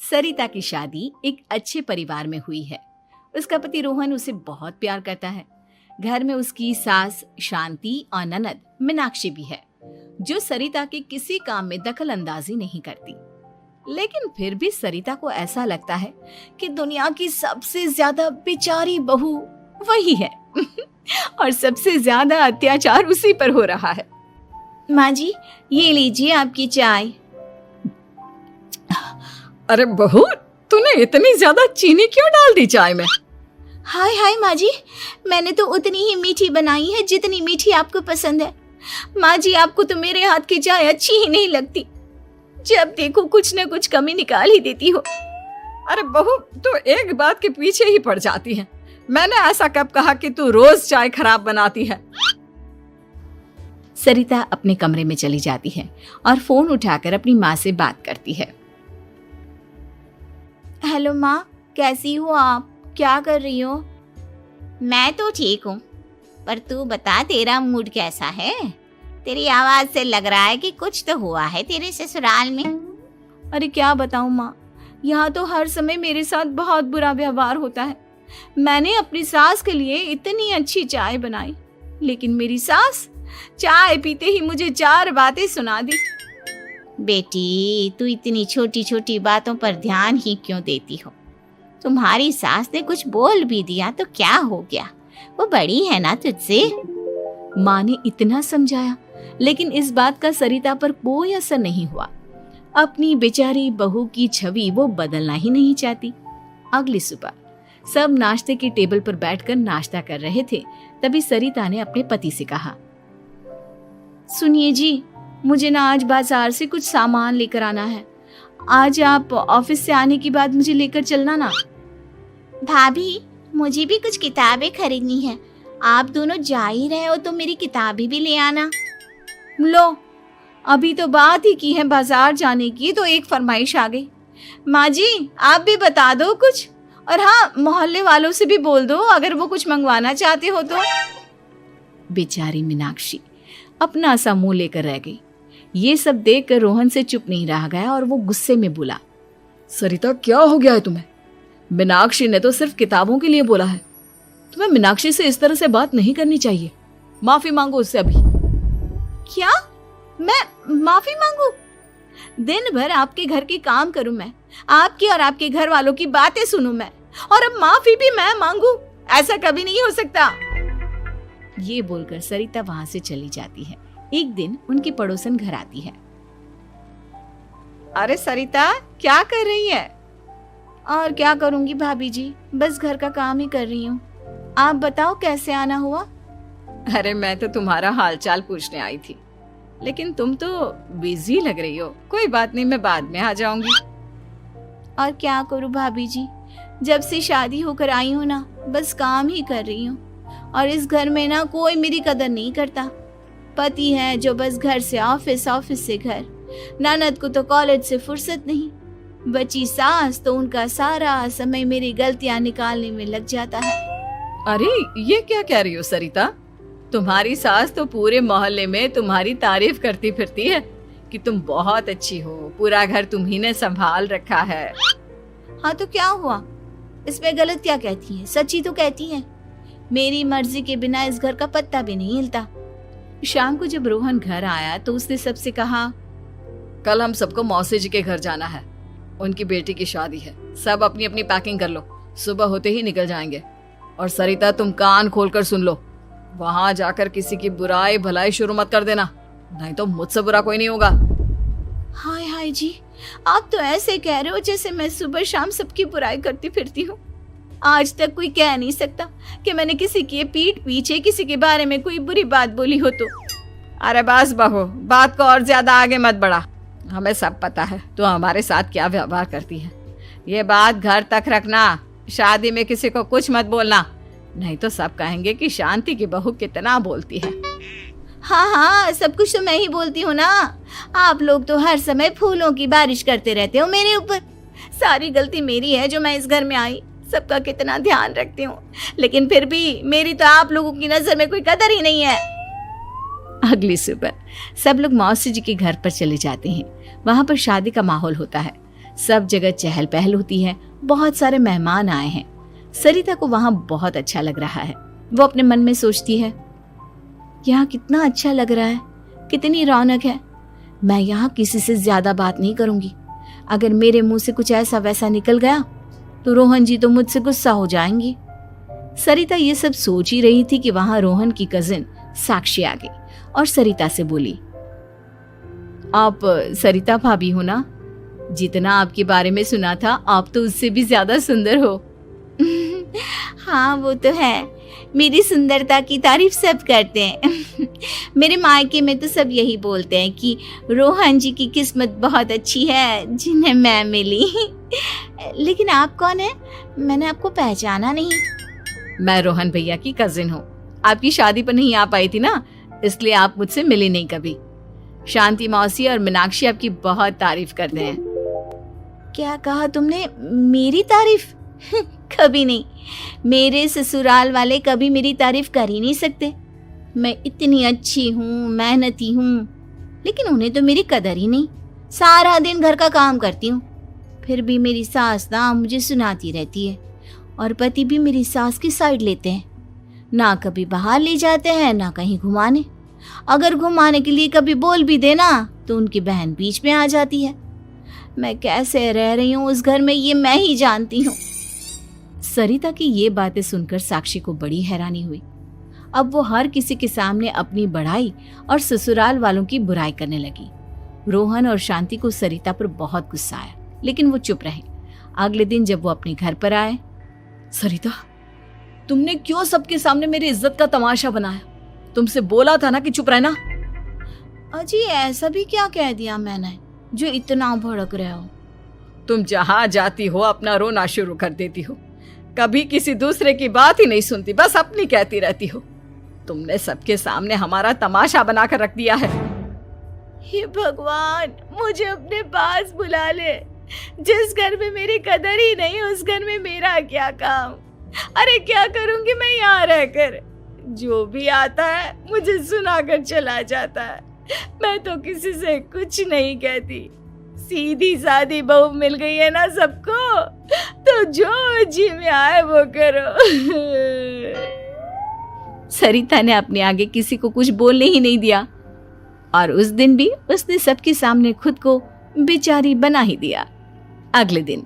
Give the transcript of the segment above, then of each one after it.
सरिता की शादी एक अच्छे परिवार में हुई है। उसका पति रोहन उसे बहुत प्यार करता है। घर में उसकी सास शांति और ननद मीनाक्षी भी है, जो सरिता के किसी काम में दखल अंदाजी नहीं करती। लेकिन फिर भी सरिता को ऐसा लगता है कि दुनिया की सबसे ज्यादा बेचारी बहू वही है और सबसे ज्यादा अत्याचार उसी पर हो रहा है। माँ जी, ये लीजिए आपकी चाय। अरे बहू, तूने इतनी ज्यादा चीनी क्यों डाल दी चाय में? हाय हाय माँ जी, मैंने तो उतनी ही मीठी बनाई है जितनी मीठी आपको पसंद है। माँ जी, आपको तो मेरे हाथ की चाय अच्छी ही नहीं लगती। जब देखो कुछ न कुछ कमी निकाल ही देती हो। अरे बहू, तू एक बात के पीछे ही पड़ जाती है। मैंने ऐसा कब कहा कि तू रोज चाय खराब बनाती है? सरिता अपने कमरे में चली जाती है और फोन उठाकर अपनी माँ से बात करती है। हेलो माँ, कैसी हो आप? क्या कर रही हो? मैं तो ठीक हूँ, पर तू बता, तेरा मूड कैसा है? तेरी आवाज से लग रहा है कि कुछ तो हुआ है तेरे ससुराल में। अरे क्या बताऊँ माँ, यहाँ तो हर समय मेरे साथ बहुत बुरा व्यवहार होता है। मैंने अपनी सास के लिए इतनी अच्छी चाय बनाई, लेकिन मेरी सास चाय पीते ही मुझे 4 बातें सुना दी। बेटी, तू इतनी छोटी छोटी बातों पर ध्यान ही क्यों देती हो? तुम्हारी सास ने कुछ बोल भी दिया तो क्या हो गया, वो बड़ी है ना तुझसे। माँ ने इतना समझाया, लेकिन इस बात का सरिता पर कोई असर नहीं हुआ। अपनी बेचारी बहू की छवि वो बदलना ही नहीं चाहती। अगली सुबह सब नाश्ते की टेबल पर बैठकर नाश्ता कर रहे थे, तभी सरिता ने अपने पति से कहा, सुनिए जी, मुझे ना आज बाजार से कुछ सामान लेकर आना है। आज आप ऑफिस से आने के बाद मुझे लेकर चलना ना। भाभी, मुझे भी कुछ किताबें खरीदनी है। आप दोनों जा ही रहे हो तो मेरी किताबें भी ले आना। लो, अभी तो बात ही की है बाजार जाने की, तो एक फरमाइश आ गई। माँ जी, आप भी बता दो कुछ, और हाँ, मोहल्ले वालों से भी बोल दो अगर वो कुछ मंगवाना चाहते हो तो। बेचारी मीनाक्षी अपना सा मुंह लेकर रह गई। ये सब देखकर रोहन से चुप नहीं रह गया और वो गुस्से में बोला, सरिता, क्या हो गया है तुम्हें? मीनाक्षी ने तो सिर्फ किताबों के लिए बोला है। तुम्हें मीनाक्षी से इस तरह से बात नहीं करनी चाहिए। माफी मांगो उससे अभी। क्या? मैं माफी मांगू? दिन भर आपके घर के काम करूं मैं, आपकी और आपके घर वालों की बातें सुनूं मैं, और अब माफी भी मैं मांगू? ऐसा कभी नहीं हो सकता। ये बोलकर सरिता वहां से चली जाती है। एक दिन उनकी पड़ोसन घर आती है। अरे सरिता, क्या कर रही है? और क्या करूंगी भाभी जी, बस घर का काम ही कर रही हूँ। आप बताओ कैसे आना हुआ? अरे मैं तो तुम्हारा हालचाल पूछने आई थी, लेकिन तुम तो बिजी लग रही हो। कोई बात नहीं, मैं बाद में आ जाऊंगी। और क्या करूं भाभी जी, जब से शादी होकर आई हूँ ना, बस काम ही कर रही हूँ। और इस घर में ना कोई मेरी कदर नहीं करता। पति है जो बस घर से ऑफिस, ऑफिस से घर। ननद को तो कॉलेज से फुर्सत नहीं। बची सास तो उनका सारा समय मेरी गलतियां निकालने में लग जाता है। अरे ये क्या कह रही हो सरिता? तुम्हारी सास तो पूरे मोहल्ले में तुम्हारी तारीफ करती फिरती है कि तुम बहुत अच्छी हो, पूरा घर तुम्ही ने संभाल रखा है। हाँ तो क्या हुआ, इसमें गलत क्या कहती है? सच्ची तो कहती है। मेरी मर्जी के बिना इस घर का पत्ता भी नहीं हिलता। शाम को जब रोहन घर आया तो उसने सबसे कहा, कल हम सबको मौसी जी के घर जाना है। उनकी बेटी की शादी है। सब अपनी अपनी पैकिंग कर लो, सुबह होते ही निकल जाएंगे। और सरिता, तुम कान खोलकर सुन लो, वहां जाकर किसी की बुराई भलाई शुरू मत कर देना, नहीं तो मुझसे बुरा कोई नहीं होगा। हाय हाय जी, आप तो ऐसे कह रहे हो जैसे मैं सुबह शाम सबकी बुराई करती फिरती हूँ। आज तक कोई कह नहीं सकता कि मैंने किसी की पीठ पीछे किसी के बारे में कोई बुरी बात बोली हो तो। अरे बस बहू, बात को और ज्यादा आगे मत बढ़ा। हमें सब पता है तो हमारे साथ क्या व्यवहार करती है। ये बात घर तक रखना, शादी में किसी को कुछ मत बोलना, नहीं तो सब कहेंगे कि शांति की बहू कितना बोलती है। हाँ हाँ, सब कुछ तो मैं ही बोलती हूँ ना। आप लोग तो हर समय फूलों की बारिश करते रहते हो मेरे ऊपर। सारी गलती मेरी है जो मैं इस घर में आई। सबका कितना ध्यान रखती हूँ, लेकिन फिर भी मेरी तो आप लोगों की नजर में कोई कदर ही नहीं है। अगली सुबह सब लोग मौसी जी के घर पर चले जाते हैं। वहां पर शादी का माहौल होता है। सब जगह चहल पहल होती है, बहुत सारे मेहमान आए हैं। सरिता को वहां बहुत अच्छा लग रहा है। वो अपने मन में सोचती है, यहाँ कितना अच्छा लग रहा है, कितनी रौनक है। मैं यहाँ किसी से ज्यादा बात नहीं करूंगी। अगर मेरे मुंह से कुछ ऐसा वैसा निकल गया तो रोहन जी तो मुझसे गुस्सा हो जाएंगी। सरिता ये सब सोच ही रही थी कि वहां रोहन की कजिन साक्षी आ गई और सरिता से बोली, आप सरिता भाभी हो ना? जितना आपके बारे में सुना था, आप तो उससे भी ज्यादा सुंदर हो। हाँ वो तो है, मेरी सुंदरता की तारीफ सब करते हैं। मेरे मायके में तो सब यही बोलते हैं कि रोहन जी की किस्मत बहुत अच्छी है जिन्हें मैं मिली। लेकिन आप कौन है? मैंने आपको पहचाना नहीं। मैं रोहन भैया की कजिन हूँ। आपकी शादी पर नहीं आ पाई थी ना, इसलिए आप मुझसे मिली नहीं कभी। शांति मौसी और मीनाक्षी आपकी बहुत तारीफ करते हैं। क्या कहा तुमने? मेरी तारीफ? कभी नहीं। मेरे ससुराल वाले कभी मेरी तारीफ कर ही नहीं सकते। मैं इतनी अच्छी हूँ, मेहनती हूँ, लेकिन उन्हें तो मेरी कदर ही नहीं। सारा दिन घर का काम करती हूँ, फिर भी मेरी सास ना मुझे सुनाती रहती है और पति भी मेरी सास की साइड लेते हैं। ना कभी बाहर ले जाते हैं, ना कहीं घुमाने। अगर घुमाने के लिए कभी बोल भी देना तो उनकी बहन बीच में आ जाती है। मैं कैसे रह रही हूँ उस घर में, ये मैं ही जानती हूँ। सरिता की ये बातें सुनकर साक्षी को बड़ी हैरानी हुई। अब वो हर किसी के सामने अपनी बढ़ाई और ससुराल वालों की बुराई करने लगी। रोहन और शांति को सरिता पर बहुत गुस्सा आया, लेकिन वो चुप रहे। अगले दिन जब वो अपने घर पर आए, सरिता, तुमने क्यों सबके सामने मेरी इज्जत का तमाशा बनाया? तुमसे बोला था ना कि चुप रहना। अजी ऐसा भी क्या कह दिया मैंने जो इतना भड़क रहे हो? तुम जहां जाती हो अपना रोना शुरू कर देती हो, कभी किसी दूसरे की बात ही नहीं सुनती, बस अपनी कहती रहती हो। तुमने सबके सामने हमारा तमाशा बनाकर रख दिया है। हे भगवान, मुझे अपने पास बुला ले। जिस घर में मेरी कदर ही नहीं, उस घर में मेरा क्या काम? अरे क्या करूंगी मैं यहाँ रहकर? जो भी आता है मुझे सुनाकर चला जाता है। मैं तो किसी से कुछ नहीं कहती। सीधी सादी बहू मिल गई है ना सबको, तो जो जी में आए वो करो। सरिता ने अपने आगे किसी को कुछ बोलने ही नहीं दिया और उस दिन भी उसने सबके सामने खुद को बेचारी बना ही दिया। अगले दिन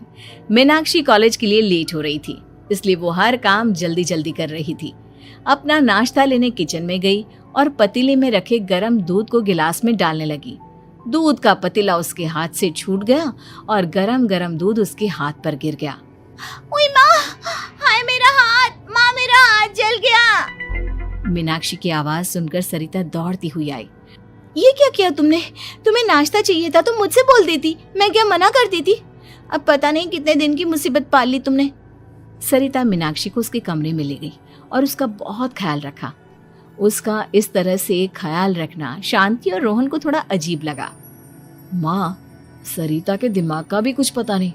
मीनाक्षी कॉलेज के लिए लेट हो रही थी, इसलिए वो हर काम जल्दी जल्दी कर रही थी। अपना नाश्ता लेने किचन में गई और पतीले में रखे गरम दूध को गिलास में डालने लगी। दूध का पतीला उसके हाथ से छूट गया और गरम गरम दूध उसके हाथ पर गिर गया। ओए माँ, हाय मेरा हाथ, माँ मेरा हाथ जल गया। मीनाक्षी की आवाज सुनकर सरिता दौड़ती हुई आई। ये क्या किया तुमने? तुम्हें नाश्ता चाहिए था तो मुझसे बोल देती, मैं क्या मना करती थी? अब पता नहीं कितने दिन की मुसीबत पाल ली तुमने। सरिता मीनाक्षी को उसके कमरे में ले गई और उसका बहुत ख्याल रखा। उसका इस तरह से ख्याल रखना शांति और रोहन को थोड़ा अजीब लगा। माँ, सरिता के दिमाग का भी कुछ पता नहीं।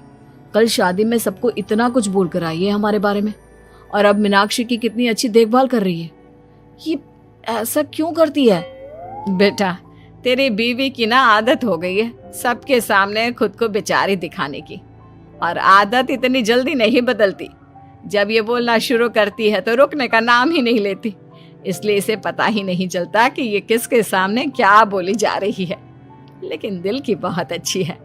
कल शादी में सबको इतना कुछ बोल कर आई है हमारे बारे में, और अब मीनाक्षी की कितनी अच्छी देखभाल कर रही है। ये ऐसा क्यों करती है? बेटा, तेरी बीवी की ना आदत हो गई है सबके सामने खुद को बेचारी दिखाने की, और आदत इतनी जल्दी नहीं बदलती। जब ये बोलना शुरू करती है तो रुकने का नाम ही नहीं लेती, इसलिए इसे पता ही नहीं चलता कि ये किसके सामने क्या बोली जा रही है। लेकिन दिल की बहुत अच्छी है।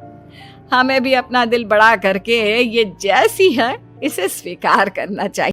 हमें भी अपना दिल बड़ा करके ये जैसी है इसे स्वीकार करना चाहिए।